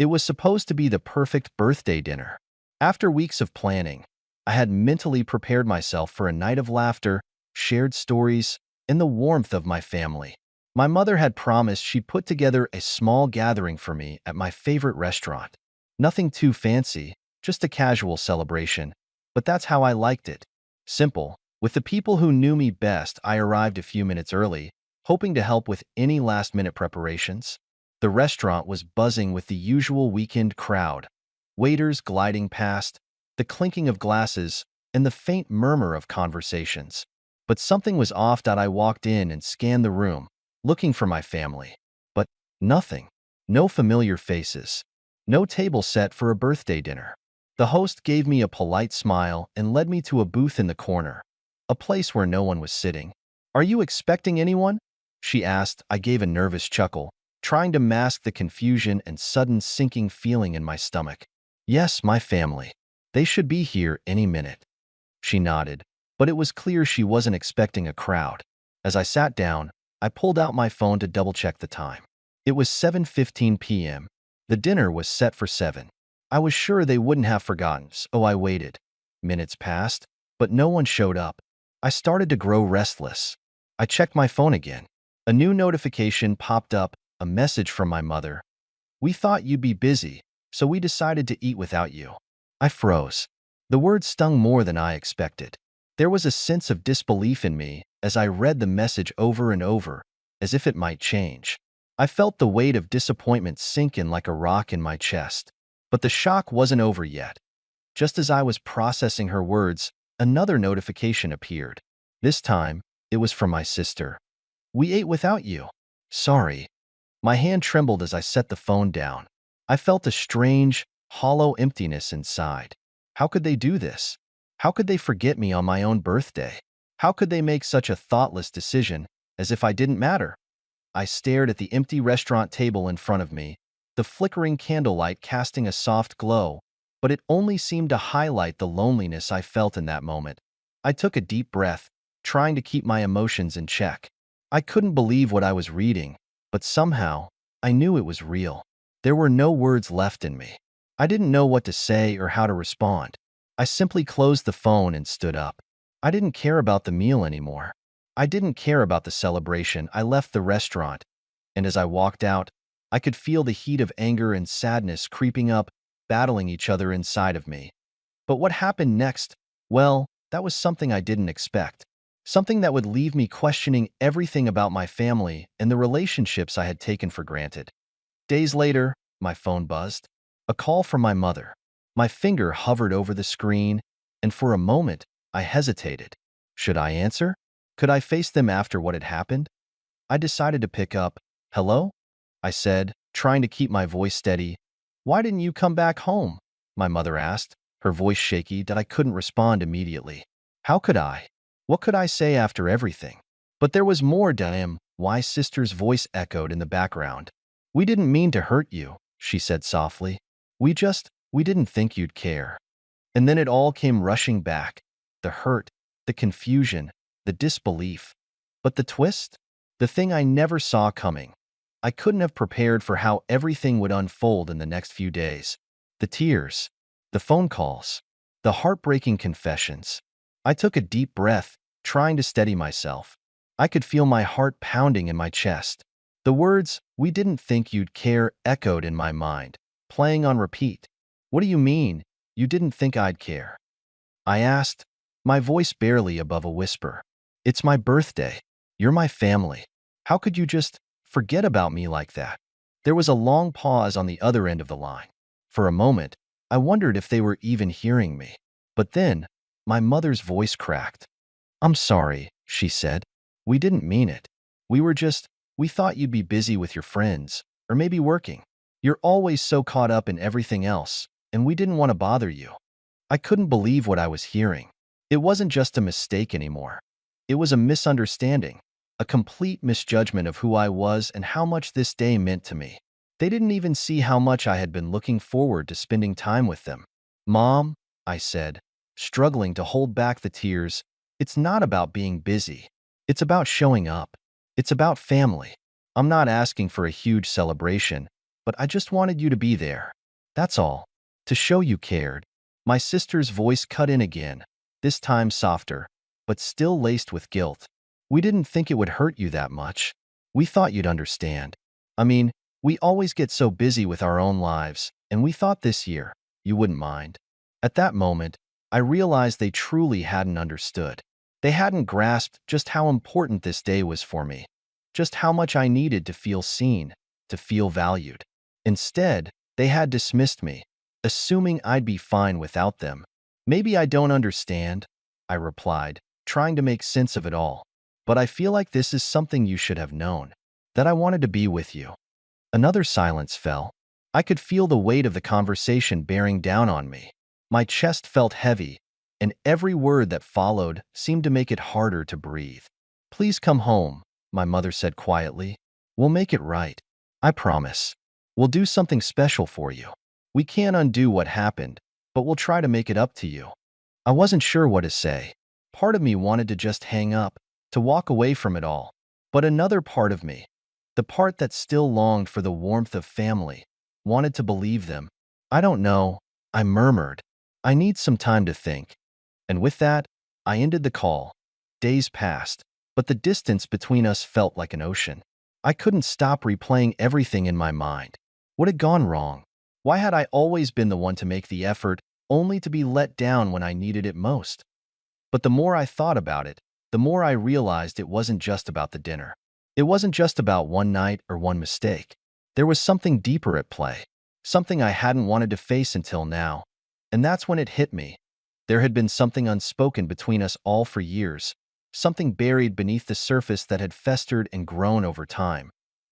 It was supposed to be the perfect birthday dinner. After weeks of planning, I had mentally prepared myself for a night of laughter, shared stories, and the warmth of my family. My mother had promised she'd put together a small gathering for me at my favorite restaurant. Nothing too fancy, just a casual celebration. But that's how I liked it. Simple. With the people who knew me best, I arrived a few minutes early, hoping to help with any last-minute preparations. The restaurant was buzzing with the usual weekend crowd, waiters gliding past, the clinking of glasses, and the faint murmur of conversations. But something was off. I walked in and scanned the room, looking for my family. But nothing. No familiar faces. No table set for a birthday dinner. The host gave me a polite smile and led me to a booth in the corner, a place where no one was sitting. "Are you expecting anyone?" she asked. I gave a nervous chuckle, trying to mask the confusion and sudden sinking feeling in my stomach. "Yes, my family. They should be here any minute." She nodded, but it was clear she wasn't expecting a crowd. As I sat down, I pulled out my phone to double-check the time. It was 7:15 p.m. The dinner was set for 7. I was sure they wouldn't have forgotten, so I waited. Minutes passed, but no one showed up. I started to grow restless. I checked my phone again. A new notification popped up, a message from my mother. "We thought you'd be busy, so we decided to eat without you." I froze. The words stung more than I expected. There was a sense of disbelief in me as I read the message over and over, as if it might change. I felt the weight of disappointment sink in like a rock in my chest. But the shock wasn't over yet. Just as I was processing her words, another notification appeared. This time, it was from my sister. "We ate without you. Sorry." My hand trembled as I set the phone down. I felt a strange, hollow emptiness inside. How could they do this? How could they forget me on my own birthday? How could they make such a thoughtless decision, as if I didn't matter? I stared at the empty restaurant table in front of me, the flickering candlelight casting a soft glow, but it only seemed to highlight the loneliness I felt in that moment. I took a deep breath, trying to keep my emotions in check. I couldn't believe what I was reading, but somehow, I knew it was real. There were no words left in me. I didn't know what to say or how to respond. I simply closed the phone and stood up. I didn't care about the meal anymore. I didn't care about the celebration. I left the restaurant, and as I walked out, I could feel the heat of anger and sadness creeping up, battling each other inside of me. But what happened next? Well, that was something I didn't expect. Something that would leave me questioning everything about my family and the relationships I had taken for granted. Days later, my phone buzzed. A call from my mother. My finger hovered over the screen, and for a moment, I hesitated. Should I answer? Could I face them after what had happened? I decided to pick up. "Hello?" I said, trying to keep my voice steady. "Why didn't you come back home?" my mother asked, her voice shaky that I couldn't respond immediately. How could I? What could I say after everything? But there was more. Damn, why sister's voice echoed in the background. "We didn't mean to hurt you," she said softly. We didn't think you'd care." And then it all came rushing back. The hurt, the confusion, the disbelief. But the twist? The thing I never saw coming. I couldn't have prepared for how everything would unfold in the next few days. The tears, the phone calls, the heartbreaking confessions. I took a deep breath, trying to steady myself. I could feel my heart pounding in my chest. The words, "We didn't think you'd care," echoed in my mind, playing on repeat. "What do you mean, you didn't think I'd care?" I asked, my voice barely above a whisper. "It's my birthday. You're my family. How could you just forget about me like that?" There was a long pause on the other end of the line. For a moment, I wondered if they were even hearing me. But then, my mother's voice cracked. "I'm sorry," she said. "We didn't mean it. We thought you'd be busy with your friends, or maybe working. You're always so caught up in everything else, and we didn't want to bother you." I couldn't believe what I was hearing. It wasn't just a mistake anymore. It was a misunderstanding, a complete misjudgment of who I was and how much this day meant to me. They didn't even see how much I had been looking forward to spending time with them. "Mom," I said, struggling to hold back the tears, "it's not about being busy. It's about showing up. It's about family. I'm not asking for a huge celebration, but I just wanted you to be there. That's all. To show you cared." My sister's voice cut in again, this time softer, but still laced with guilt. "We didn't think it would hurt you that much. We thought you'd understand. I mean, we always get so busy with our own lives, and we thought this year, you wouldn't mind." At that moment, I realized they truly hadn't understood. They hadn't grasped just how important this day was for me, just how much I needed to feel seen, to feel valued. Instead, they had dismissed me, assuming I'd be fine without them. "Maybe I don't understand," I replied, trying to make sense of it all. "But I feel like this is something you should have known, that I wanted to be with you." Another silence fell. I could feel the weight of the conversation bearing down on me. My chest felt heavy, and every word that followed seemed to make it harder to breathe. "Please come home," my mother said quietly. "We'll make it right. I promise. We'll do something special for you. We can't undo what happened, but we'll try to make it up to you." I wasn't sure what to say. Part of me wanted to just hang up, to walk away from it all. But another part of me, the part that still longed for the warmth of family, wanted to believe them. "I don't know," I murmured. "I need some time to think." And with that, I ended the call. Days passed, but the distance between us felt like an ocean. I couldn't stop replaying everything in my mind. What had gone wrong? Why had I always been the one to make the effort, only to be let down when I needed it most? But the more I thought about it, the more I realized it wasn't just about the dinner. It wasn't just about one night or one mistake. There was something deeper at play, something I hadn't wanted to face until now. And that's when it hit me. There had been something unspoken between us all for years, something buried beneath the surface that had festered and grown over time.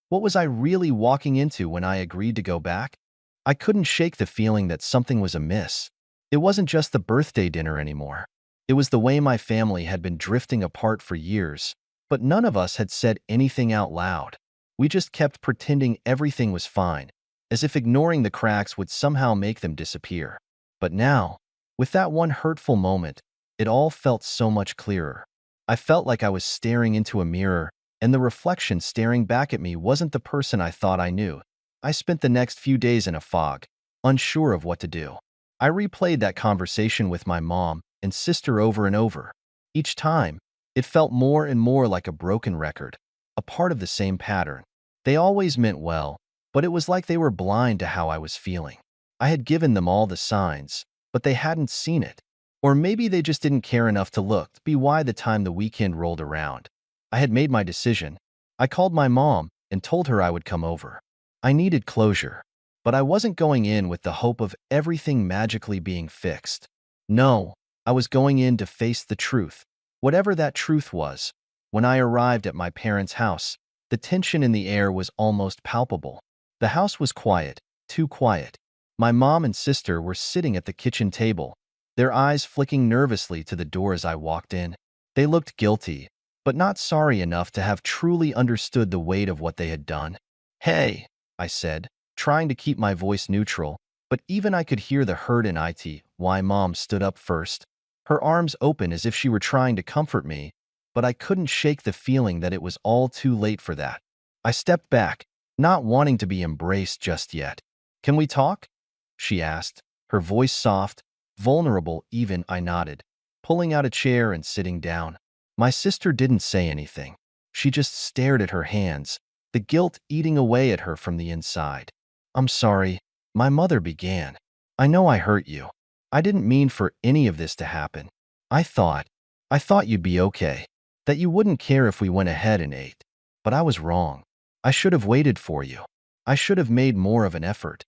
What was I really walking into when I agreed to go back? I couldn't shake the feeling that something was amiss. It wasn't just the birthday dinner anymore. It was the way my family had been drifting apart for years, but none of us had said anything out loud. We just kept pretending everything was fine, as if ignoring the cracks would somehow make them disappear. But now, with that one hurtful moment, it all felt so much clearer. I felt like I was staring into a mirror, and the reflection staring back at me wasn't the person I thought I knew. I spent the next few days in a fog, unsure of what to do. I replayed that conversation with my mom and sister over and over. Each time, it felt more and more like a broken record, a part of the same pattern. They always meant well, but it was like they were blind to how I was feeling. I had given them all the signs, but they hadn't seen it. Or maybe they just didn't care enough to look by the time the weekend rolled around. I had made my decision. I called my mom and told her I would come over. I needed closure, but I wasn't going in with the hope of everything magically being fixed. No, I was going in to face the truth, whatever that truth was. When I arrived at my parents' house, the tension in the air was almost palpable. The house was quiet, too quiet. My mom and sister were sitting at the kitchen table, their eyes flicking nervously to the door as I walked in. They looked guilty, but not sorry enough to have truly understood the weight of what they had done. "Hey," I said, trying to keep my voice neutral, but even I could hear the hurt in it. Why Mom stood up first, her arms open as if she were trying to comfort me, but I couldn't shake the feeling that it was all too late for that. I stepped back, not wanting to be embraced just yet. "Can we talk?" she asked, her voice soft, vulnerable even. I nodded, pulling out a chair and sitting down. My sister didn't say anything. She just stared at her hands, the guilt eating away at her from the inside. "I'm sorry," my mother began. "I know I hurt you. I didn't mean for any of this to happen. I thought you'd be okay, that you wouldn't care if we went ahead and ate. But I was wrong. I should have waited for you. I should have made more of an effort."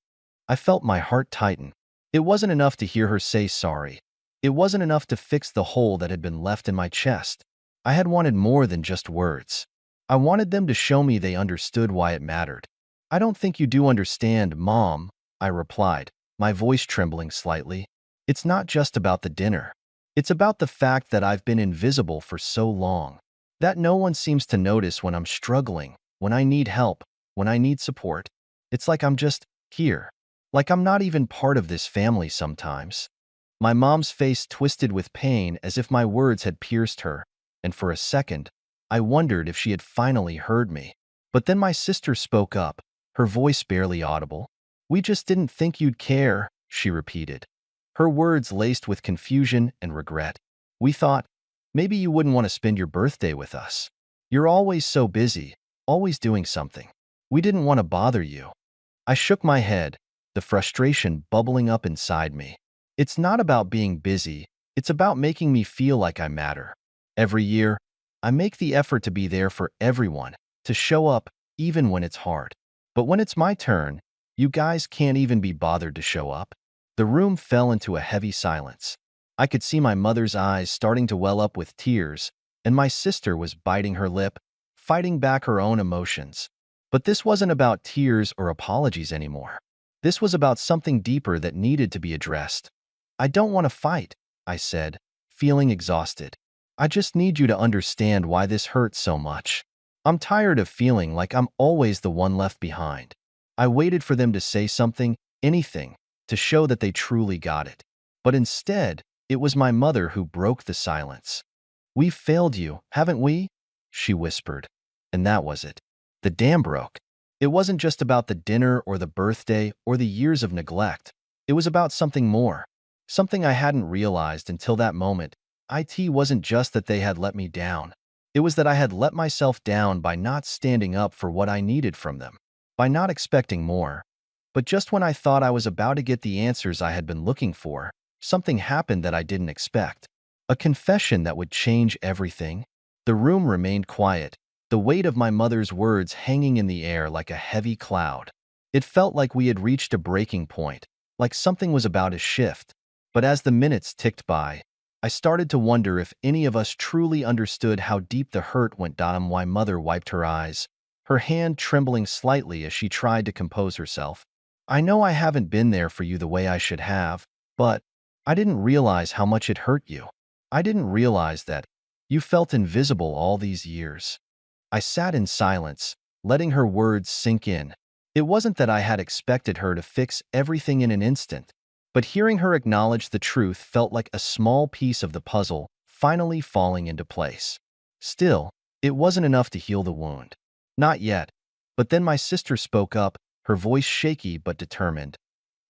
I felt my heart tighten. It wasn't enough to hear her say sorry. It wasn't enough to fix the hole that had been left in my chest. I had wanted more than just words. I wanted them to show me they understood why it mattered. "I don't think you do understand, Mom," I replied, my voice trembling slightly. "It's not just about the dinner. It's about the fact that I've been invisible for so long. That no one seems to notice when I'm struggling, when I need help, when I need support. It's like I'm just here. Like I'm not even part of this family sometimes." My mom's face twisted with pain as if my words had pierced her, and for a second, I wondered if she had finally heard me. But then my sister spoke up, her voice barely audible. "We just didn't think you'd care," she repeated, her words laced with confusion and regret. "We thought maybe you wouldn't want to spend your birthday with us. You're always so busy, always doing something. We didn't want to bother you." I shook my head, the frustration bubbling up inside me. "It's not about being busy, it's about making me feel like I matter. Every year, I make the effort to be there for everyone, to show up even when it's hard. But when it's my turn, you guys can't even be bothered to show up." The room fell into a heavy silence. I could see my mother's eyes starting to well up with tears, and my sister was biting her lip, fighting back her own emotions. But this wasn't about tears or apologies anymore. This was about something deeper that needed to be addressed. "I don't want to fight," I said, feeling exhausted. "I just need you to understand why this hurts so much. I'm tired of feeling like I'm always the one left behind." I waited for them to say something, anything, to show that they truly got it. But instead, it was my mother who broke the silence. "We've failed you, haven't we?" she whispered. And that was it. The dam broke. It wasn't just about the dinner or the birthday or the years of neglect. It was about something more. Something I hadn't realized until that moment. It wasn't just that they had let me down. It was that I had let myself down by not standing up for what I needed from them, by not expecting more. But just when I thought I was about to get the answers I had been looking for, something happened that I didn't expect. A confession that would change everything. The room remained quiet, the weight of my mother's words hanging in the air like a heavy cloud. It felt like we had reached a breaking point, like something was about to shift. But as the minutes ticked by, I started to wonder if any of us truly understood how deep the hurt went down. Why Mother wiped her eyes, her hand trembling slightly as she tried to compose herself. "I know I haven't been there for you the way I should have, but I didn't realize how much it hurt you. I didn't realize that you felt invisible all these years." I sat in silence, letting her words sink in. It wasn't that I had expected her to fix everything in an instant, but hearing her acknowledge the truth felt like a small piece of the puzzle finally falling into place. Still, it wasn't enough to heal the wound. Not yet. But then my sister spoke up, her voice shaky but determined.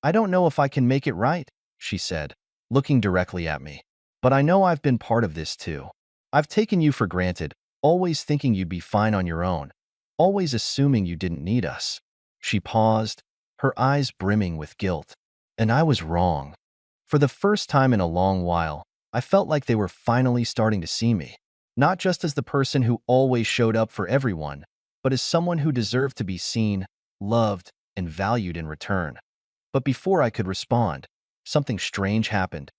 "I don't know if I can make it right," she said, looking directly at me. "But I know I've been part of this too. I've taken you for granted, always thinking you'd be fine on your own, always assuming you didn't need us." She paused, her eyes brimming with guilt. And I was wrong. For the first time in a long while, I felt like they were finally starting to see me, not just as the person who always showed up for everyone, but as someone who deserved to be seen, loved, and valued in return. But before I could respond, something strange happened.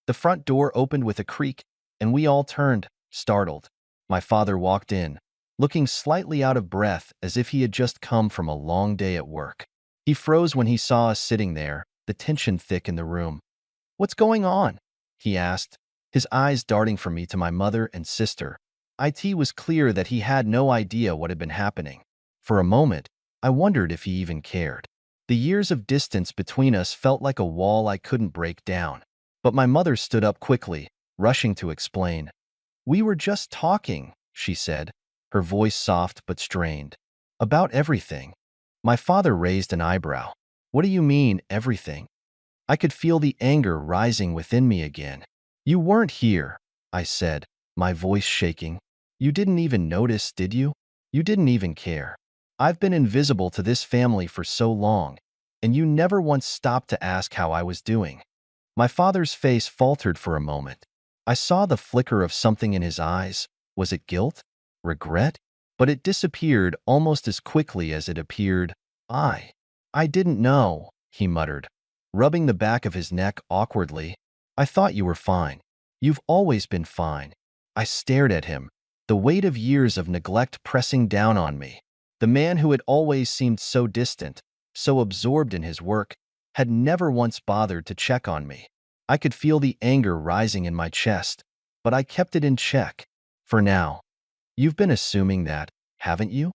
The front door opened with a creak, and we all turned, startled. My father walked in, looking slightly out of breath as if he had just come from a long day at work. He froze when he saw us sitting there, the tension thick in the room. "What's going on?" he asked, his eyes darting from me to my mother and sister. It was clear that he had no idea what had been happening. For a moment, I wondered if he even cared. The years of distance between us felt like a wall I couldn't break down. But my mother stood up quickly, rushing to explain. "We were just talking," she said, her voice soft but strained. "About everything." My father raised an eyebrow. "What do you mean, everything?" I could feel the anger rising within me again. "You weren't here," I said, my voice shaking. "You didn't even notice, did you? You didn't even care. I've been invisible to this family for so long, and you never once stopped to ask how I was doing." My father's face faltered for a moment. I saw the flicker of something in his eyes. Was it guilt? Regret? But it disappeared almost as quickly as it appeared. I didn't know," he muttered, rubbing the back of his neck awkwardly. "I thought you were fine. You've always been fine." I stared at him, the weight of years of neglect pressing down on me. The man who had always seemed so distant, so absorbed in his work, had never once bothered to check on me. I could feel the anger rising in my chest, but I kept it in check. For now. "You've been assuming that, haven't you?"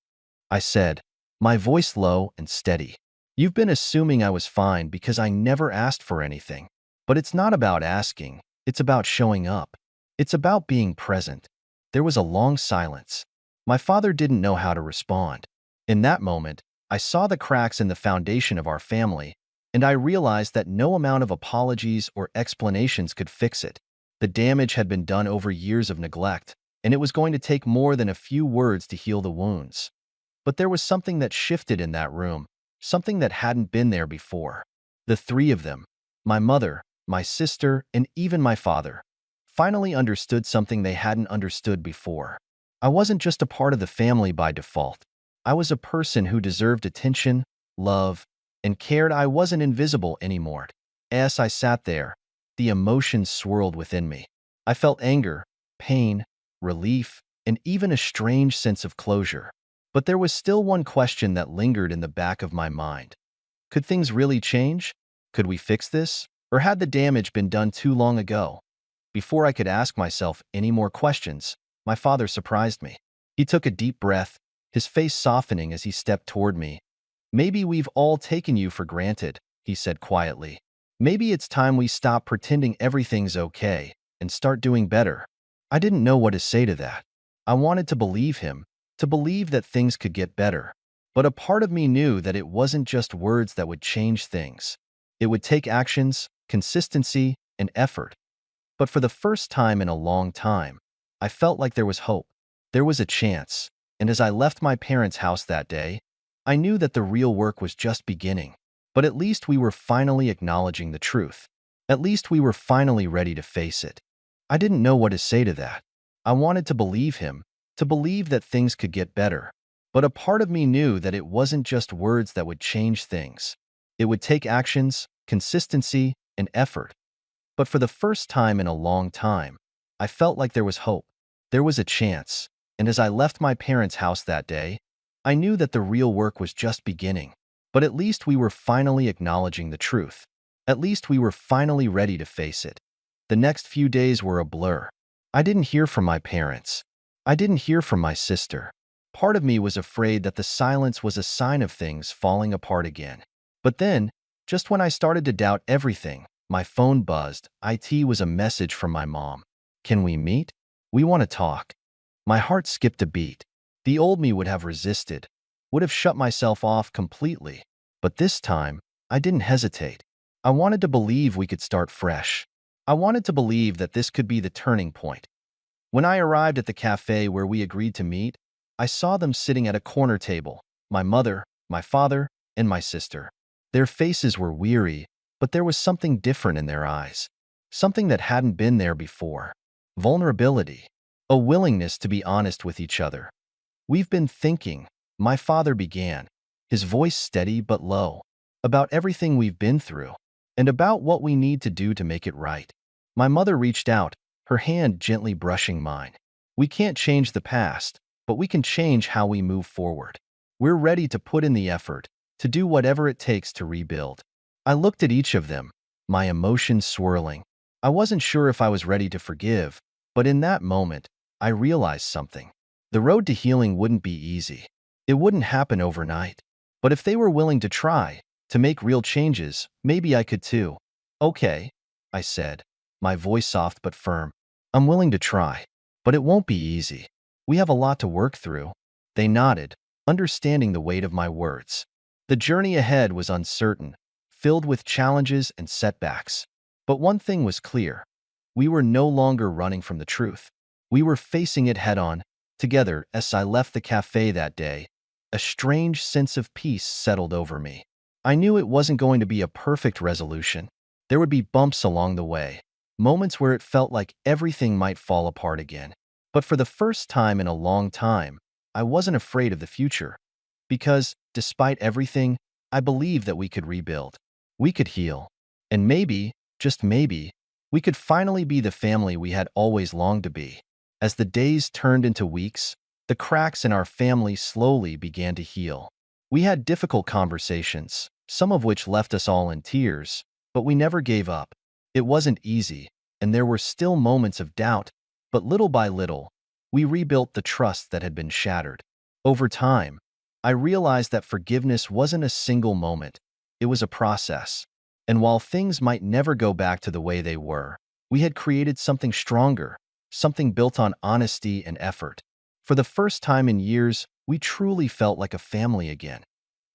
I said, my voice low and steady. "You've been assuming I was fine because I never asked for anything. But it's not about asking, it's about showing up. It's about being present." There was a long silence. My father didn't know how to respond. In that moment, I saw the cracks in the foundation of our family, and I realized that no amount of apologies or explanations could fix it. The damage had been done over years of neglect, and it was going to take more than a few words to heal the wounds. But there was something that shifted in that room, something that hadn't been there before. The three of them, my mother, my sister, and even my father, finally understood something they hadn't understood before. I wasn't just a part of the family by default. I was a person who deserved attention, love, and cared. I wasn't invisible anymore. As I sat there, the emotions swirled within me. I felt anger, pain, relief, and even a strange sense of closure. But there was still one question that lingered in the back of my mind. Could things really change? Could we fix this? Or had the damage been done too long ago? Before I could ask myself any more questions, my father surprised me. He took a deep breath, his face softening as he stepped toward me. "Maybe we've all taken you for granted," he said quietly. "Maybe it's time we stop pretending everything's okay and start doing better." I didn't know what to say to that. I wanted to believe him, to believe that things could get better. But a part of me knew that it wasn't just words that would change things. It would take actions, consistency, and effort. But for the first time in a long time, I felt like there was hope. There was a chance. And as I left my parents' house that day, I knew that the real work was just beginning. But at least we were finally acknowledging the truth. At least we were finally ready to face it. I didn't know what to say to that. I wanted to believe him, to believe that things could get better. But a part of me knew that it wasn't just words that would change things. It would take actions, consistency, and effort. But for the first time in a long time, I felt like there was hope. There was a chance. And as I left my parents' house that day, I knew that the real work was just beginning. But at least we were finally acknowledging the truth. At least we were finally ready to face it. The next few days were a blur. I didn't hear from my parents. I didn't hear from my sister. Part of me was afraid that the silence was a sign of things falling apart again. But then, just when I started to doubt everything, my phone buzzed. It was a message from my mom. "Can we meet? We want to talk." My heart skipped a beat. The old me would have resisted, would have shut myself off completely. But this time, I didn't hesitate. I wanted to believe we could start fresh. I wanted to believe that this could be the turning point. When I arrived at the cafe where we agreed to meet, I saw them sitting at a corner table, my mother, my father, and my sister. Their faces were weary, but there was something different in their eyes, something that hadn't been there before. Vulnerability, a willingness to be honest with each other. "We've been thinking," my father began, his voice steady but low, "about everything we've been through, and about what we need to do to make it right." My mother reached out, her hand gently brushing mine. "We can't change the past, but we can change how we move forward. We're ready to put in the effort, to do whatever it takes to rebuild." I looked at each of them, my emotions swirling. I wasn't sure if I was ready to forgive, but in that moment, I realized something. The road to healing wouldn't be easy. It wouldn't happen overnight. But if they were willing to try, to make real changes, maybe I could too. "Okay," I said, my voice soft but firm. "I'm willing to try. But it won't be easy. We have a lot to work through." They nodded, understanding the weight of my words. The journey ahead was uncertain, filled with challenges and setbacks. But one thing was clear. We were no longer running from the truth. We were facing it head-on, together. As I left the cafe that day, a strange sense of peace settled over me. I knew it wasn't going to be a perfect resolution. There would be bumps along the way, moments where it felt like everything might fall apart again. But for the first time in a long time, I wasn't afraid of the future. Because, despite everything, I believed that we could rebuild. We could heal. And maybe, just maybe, we could finally be the family we had always longed to be. As the days turned into weeks, the cracks in our family slowly began to heal. We had difficult conversations, some of which left us all in tears, but we never gave up. It wasn't easy, and there were still moments of doubt, but little by little, we rebuilt the trust that had been shattered. Over time, I realized that forgiveness wasn't a single moment. It was a process. And while things might never go back to the way they were, we had created something stronger, something built on honesty and effort. For the first time in years, we truly felt like a family again.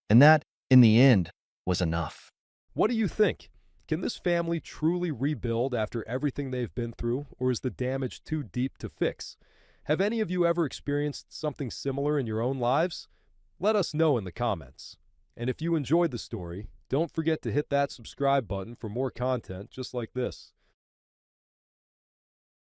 And that, in the end, was enough. What do you think? Can this family truly rebuild after everything they've been through, or is the damage too deep to fix? Have any of you ever experienced something similar in your own lives? Let us know in the comments. And if you enjoyed the story, don't forget to hit that subscribe button for more content just like this.